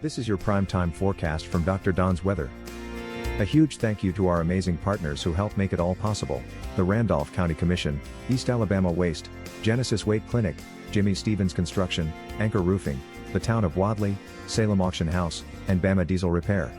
This is your primetime forecast from Dr. Don's Weather. A huge thank you to our amazing partners who help make it all possible: the Randolph County Commission, East Alabama Waste, Genesis Weight Clinic, Jimmy Stevens Construction, Anchor Roofing, the Town of Wadley, Salem Auction House, and Bama Diesel Repair.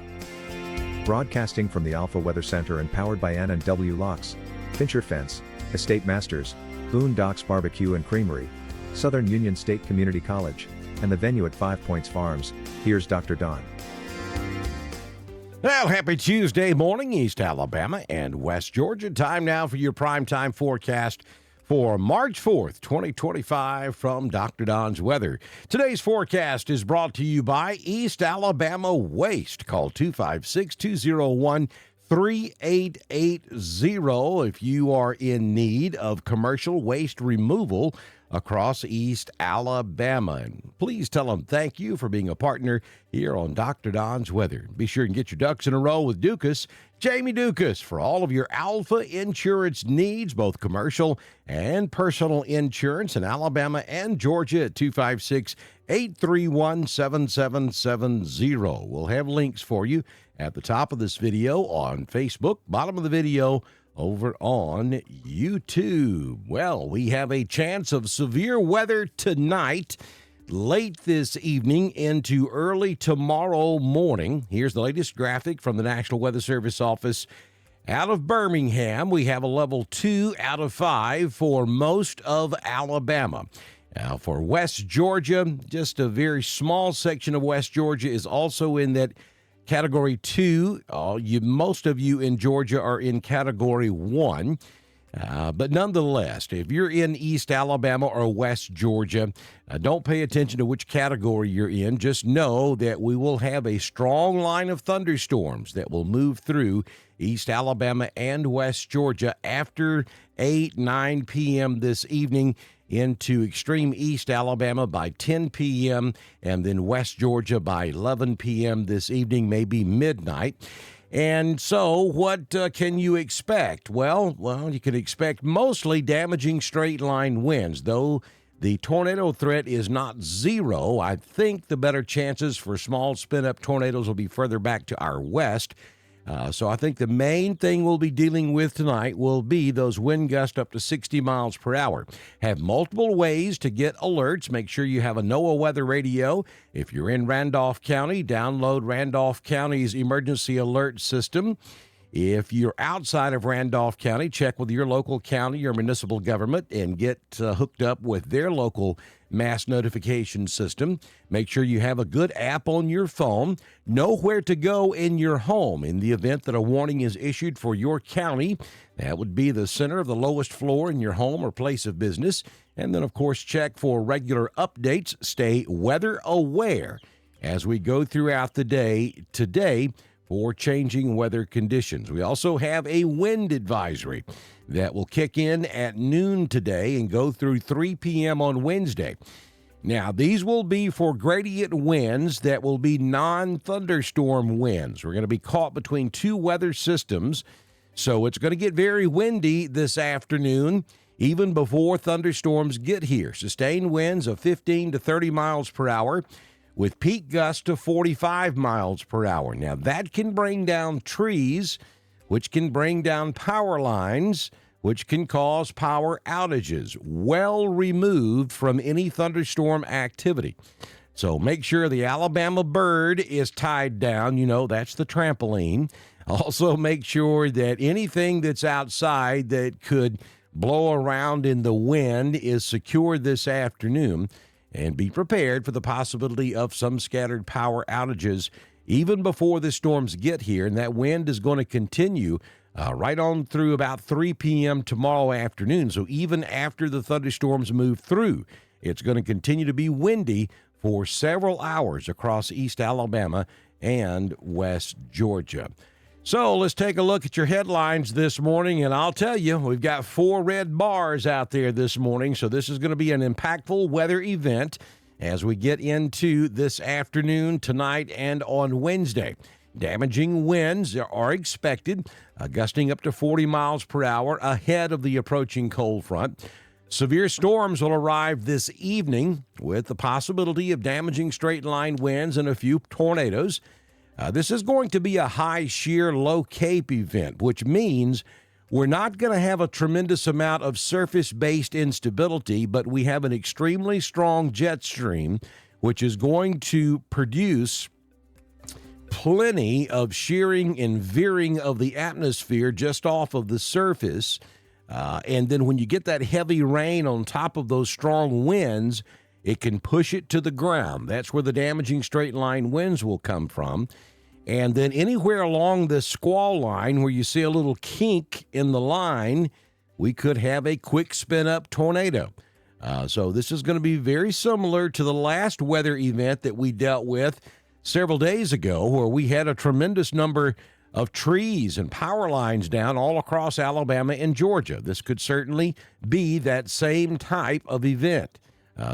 Broadcasting from the Alpha Weather Center and powered by N&W Locks, Fincher Fence, Estate Masters, Boone Docks Barbecue and Creamery, Southern Union State Community College, and the venue at 5 Points Farms, here's Dr. Don. Well, happy Tuesday morning, East Alabama and West Georgia. Time now for your primetime forecast for March 4th, 2025 from Dr. Don's Weather. Today's forecast is brought to you by East Alabama Waste. Call 256-201-3880 if you are in need of commercial waste removal across East Alabama. And please tell them thank you for being a partner here on Dr. Don's Weather. Be sure and get your ducks in a row with Dukas, Jamie Dukas, for all of your Alpha insurance needs, both commercial and personal insurance in Alabama and Georgia at 256-831-7770. We'll have links for you at the top of this video on Facebook, bottom of the video over on YouTube. Well, we have a chance of severe weather tonight, late this evening into early tomorrow morning. Here's the latest graphic from the National Weather Service office. Out of Birmingham, we have a level 2 out of 5 for most of Alabama. Now, for West Georgia, just a very small section of West Georgia is also in that Category 2, most of you in Georgia are in Category 1. But nonetheless, if you're in East Alabama or West Georgia, don't pay attention to which category you're in. Just know that we will have a strong line of thunderstorms that will move through East Alabama and West Georgia after 9 p.m. this evening into extreme East Alabama by 10 p.m. and then West Georgia by 11 p.m. this evening, maybe midnight. And so what can you expect? Well, you can expect mostly damaging straight-line winds, though the tornado threat is not zero. I think the better chances for small spin-up tornadoes will be further back to our west. So I think the main thing we'll be dealing with tonight will be those wind gusts up to 60 miles per hour. Have multiple ways to get alerts. Make sure you have a NOAA weather radio. If you're in Randolph County, download Randolph County's emergency alert system. If you're outside of Randolph County, check with your local county or municipal government and get hooked up with their local mass notification system. Make sure you have a good app on your phone. Know where to go in your home in the event that a warning is issued for your county. That would be the center of the lowest floor in your home or place of business. And then, of course, check for regular updates. Stay weather aware as we go throughout the day today for changing weather conditions. We also have a wind advisory that will kick in at noon today and go through 3 p.m. on Wednesday. Now, these will be for gradient winds that will be non-thunderstorm winds. We're going to be caught between two weather systems, so it's going to get very windy this afternoon, even before thunderstorms get here. Sustained winds of 15 to 30 miles per hour, with peak gusts to 45 miles per hour. Now, that can bring down trees, which can bring down power lines, which can cause power outages, well removed from any thunderstorm activity. So make sure the Alabama bird is tied down. You know, that's the trampoline. Also, make sure that anything that's outside that could blow around in the wind is secured this afternoon. And be prepared for the possibility of some scattered power outages even before the storms get here. And that wind is going to continue right on through about 3 p.m. tomorrow afternoon. So even after the thunderstorms move through, it's going to continue to be windy for several hours across East Alabama and West Georgia. So let's take a look at your headlines this morning, and I'll tell you, we've got 4 red bars out there this morning, so this is going to be an impactful weather event as we get into this afternoon, tonight, and on Wednesday. Damaging winds are expected, gusting up to 40 miles per hour ahead of the approaching cold front. Severe storms will arrive this evening with the possibility of damaging straight-line winds and a few tornadoes. This is going to be a high shear, low cape event, which means we're not going to have a tremendous amount of surface-based instability, but we have an extremely strong jet stream, which is going to produce plenty of shearing and veering of the atmosphere just off of the surface. And then when you get that heavy rain on top of those strong winds, it can push it to the ground. That's where the damaging straight-line winds will come from. And then anywhere along the squall line where you see a little kink in the line, we could have a quick spin-up tornado. So this is going to be very similar to the last weather event that we dealt with several days ago, where we had a tremendous number of trees and power lines down all across Alabama and Georgia. This could certainly be that same type of event.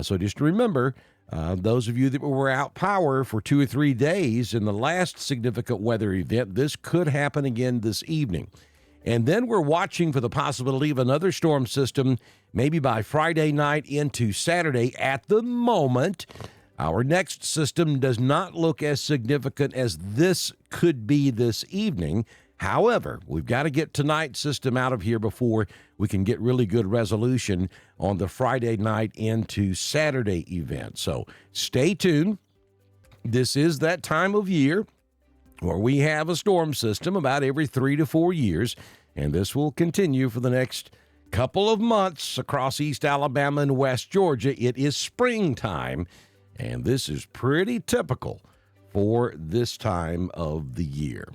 So just remember, those of you that were out power for 2 or 3 days in the last significant weather event, this could happen again this evening. And then we're watching for the possibility of another storm system, maybe by Friday night into Saturday. At the moment, our next system does not look as significant as this could be this evening. However, we've got to get tonight's system out of here before we can get really good resolution on the Friday night into Saturday event. So stay tuned. This is that time of year where we have a storm system about every 3 to 4 years, and this will continue for the next couple of months across East Alabama and West Georgia. It is springtime, and this is pretty typical for this time of the year.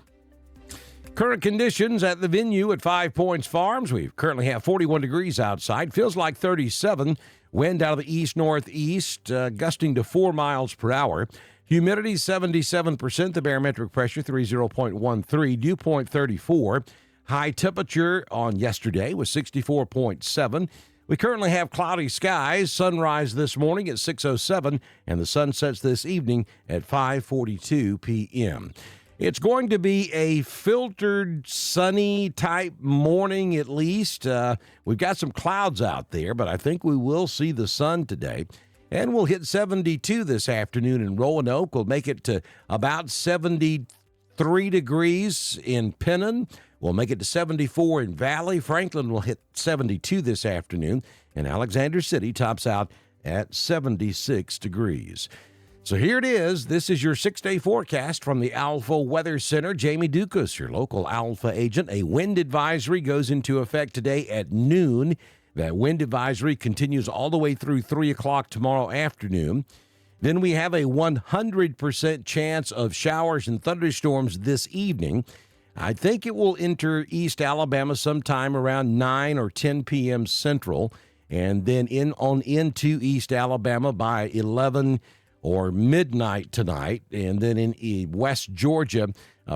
Current conditions at the venue at 5 Points Farms. We currently have 41 degrees outside. Feels like 37. Wind out of the east-northeast, gusting to 4 miles per hour. Humidity 77%. The barometric pressure 30.13. Dew point 34. High temperature on yesterday was 64.7. We currently have cloudy skies. Sunrise this morning at 6:07, and the sun sets this evening at 5:42 p.m. It's going to be a filtered, sunny type morning at least. We've got some clouds out there, but I think we will see the sun today. And we'll hit 72 this afternoon in Roanoke. We'll make it to about 73 degrees in Pennon. We'll make it to 74 in Valley. Franklin will hit 72 this afternoon. And Alexander City tops out at 76 degrees. So here it is. This is your 6-day forecast from the Alpha Weather Center. Jamie Dukas, your local Alpha agent. A wind advisory goes into effect today at noon. That wind advisory continues all the way through 3 o'clock tomorrow afternoon. Then we have a 100% chance of showers and thunderstorms this evening. I think it will enter East Alabama sometime around 9 or 10 p.m. Central, and then into East Alabama by 11 or midnight tonight, and then in West Georgia,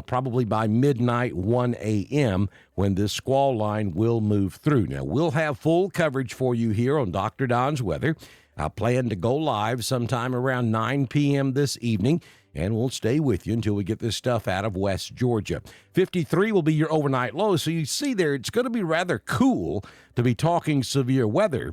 probably by midnight, 1 a.m., when this squall line will move through. Now, we'll have full coverage for you here on Dr. Don's Weather. I plan to go live sometime around 9 p.m. this evening, and we'll stay with you until we get this stuff out of West Georgia. 53 will be your overnight low, so you see there, it's going to be rather cool to be talking severe weather.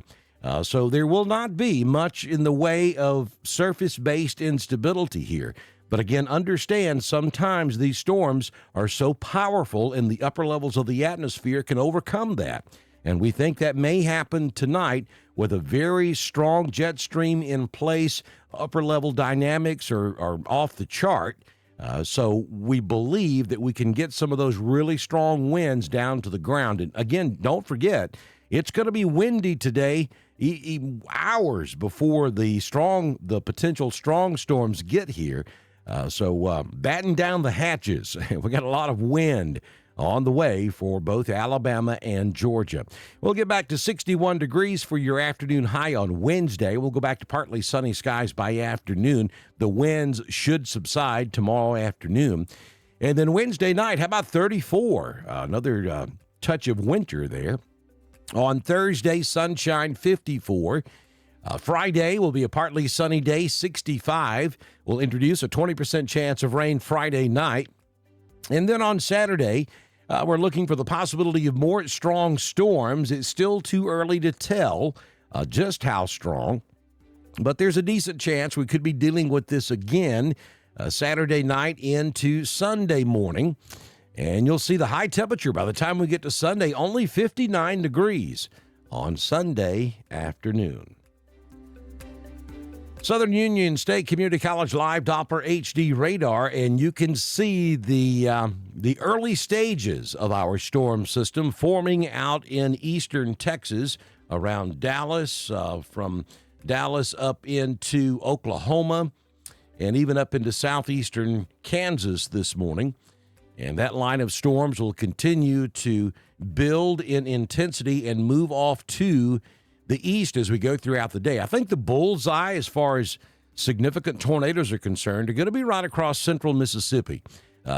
So there will not be much in the way of surface-based instability here. But again, understand sometimes these storms are so powerful and the upper levels of the atmosphere can overcome that. And we think that may happen tonight with a very strong jet stream in place. Upper-level dynamics are off the chart. So we believe that we can get some of those really strong winds down to the ground. And again, don't forget, it's going to be windy today, hours before the potential strong storms get here. So batten down the hatches. We got a lot of wind on the way for both Alabama and Georgia. We'll get back to 61 degrees for your afternoon high on Wednesday. We'll go back to partly sunny skies by afternoon. The winds should subside tomorrow afternoon. And then Wednesday night, how about 34? Another touch of winter there. On Thursday, sunshine, 54. Friday will be a partly sunny day, 65. We'll introduce a 20% chance of rain Friday night. And then on Saturday, we're looking for the possibility of more strong storms. It's still too early to tell just how strong. But there's a decent chance we could be dealing with this again Saturday night into Sunday morning. And you'll see the high temperature by the time we get to Sunday, only 59 degrees on Sunday afternoon. Southern Union State Community College Live Doppler HD radar, and you can see the early stages of our storm system forming out in eastern Texas around Dallas, from Dallas up into Oklahoma, and even up into southeastern Kansas this morning. And that line of storms will continue to build in intensity and move off to the east as we go throughout the day. I think the bullseye, as far as significant tornadoes are concerned, are going to be right across central Mississippi.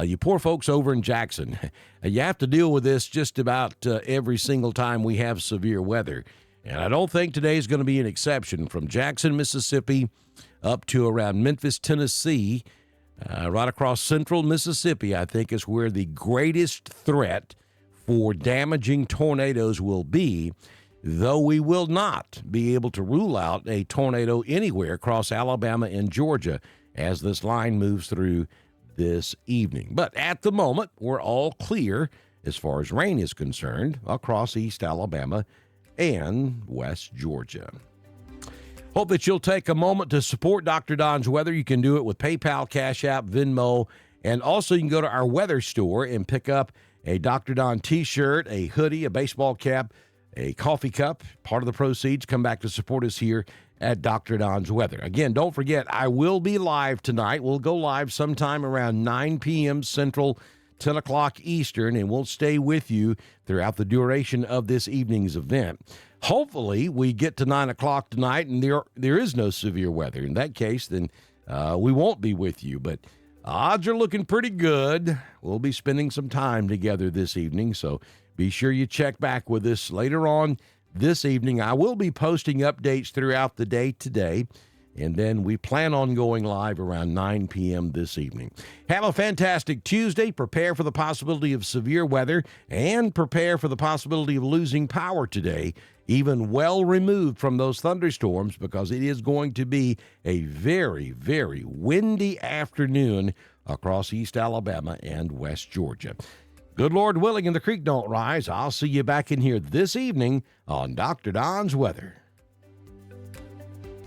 You poor folks over in Jackson, you have to deal with this just about every single time we have severe weather. And I don't think today is going to be an exception. From Jackson, Mississippi, up to around Memphis, Tennessee, right across central Mississippi, I think is where the greatest threat for damaging tornadoes will be, though we will not be able to rule out a tornado anywhere across Alabama and Georgia as this line moves through this evening. But at the moment, we're all clear as far as rain is concerned across East Alabama and West Georgia. Hope that you'll take a moment to support Dr. Don's Weather. You can do it with PayPal, Cash App, Venmo, and also you can go to our weather store and pick up a Dr. Don t-shirt, a hoodie, a baseball cap, a coffee cup. Part of the proceeds come back to support us here at Dr. Don's Weather. Again, don't forget, I will be live tonight. We'll go live sometime around 9 p.m. Central, 10 o'clock Eastern, and we'll stay with you throughout the duration of this evening's event. Hopefully, we get to 9 o'clock tonight and there is no severe weather. In that case, then we won't be with you. But odds are looking pretty good. We'll be spending some time together this evening, so be sure you check back with us later on this evening. I will be posting updates throughout the day today, and then we plan on going live around 9 p.m. this evening. Have a fantastic Tuesday. Prepare for the possibility of severe weather and prepare for the possibility of losing power today, even well removed from those thunderstorms, because it is going to be a very, very windy afternoon across East Alabama and West Georgia. Good Lord willing and the creek don't rise, I'll see you back in here this evening on Dr. Don's Weather.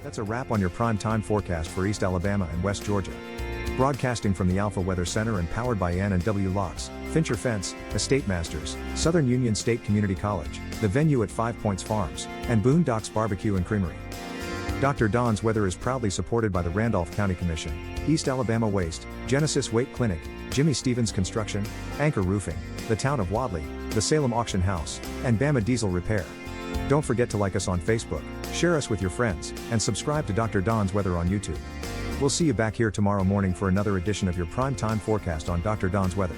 That's a wrap on your prime time forecast for East Alabama and West Georgia. Broadcasting from the Alpha Weather Center and powered by N&W Locks, Fincher Fence, Estate Masters, Southern Union State Community College, the venue at 5 Points Farms, and Boondocks Barbecue and Creamery. Dr. Don's Weather is proudly supported by the Randolph County Commission, East Alabama Waste, Genesis Weight Clinic, Jimmy Stevens Construction, Anchor Roofing, the Town of Wadley, the Salem Auction House, and Bama Diesel Repair. Don't forget to like us on Facebook, share us with your friends, and subscribe to Dr. Don's Weather on YouTube. We'll see you back here tomorrow morning for another edition of your prime time forecast on Dr. Don's Weather.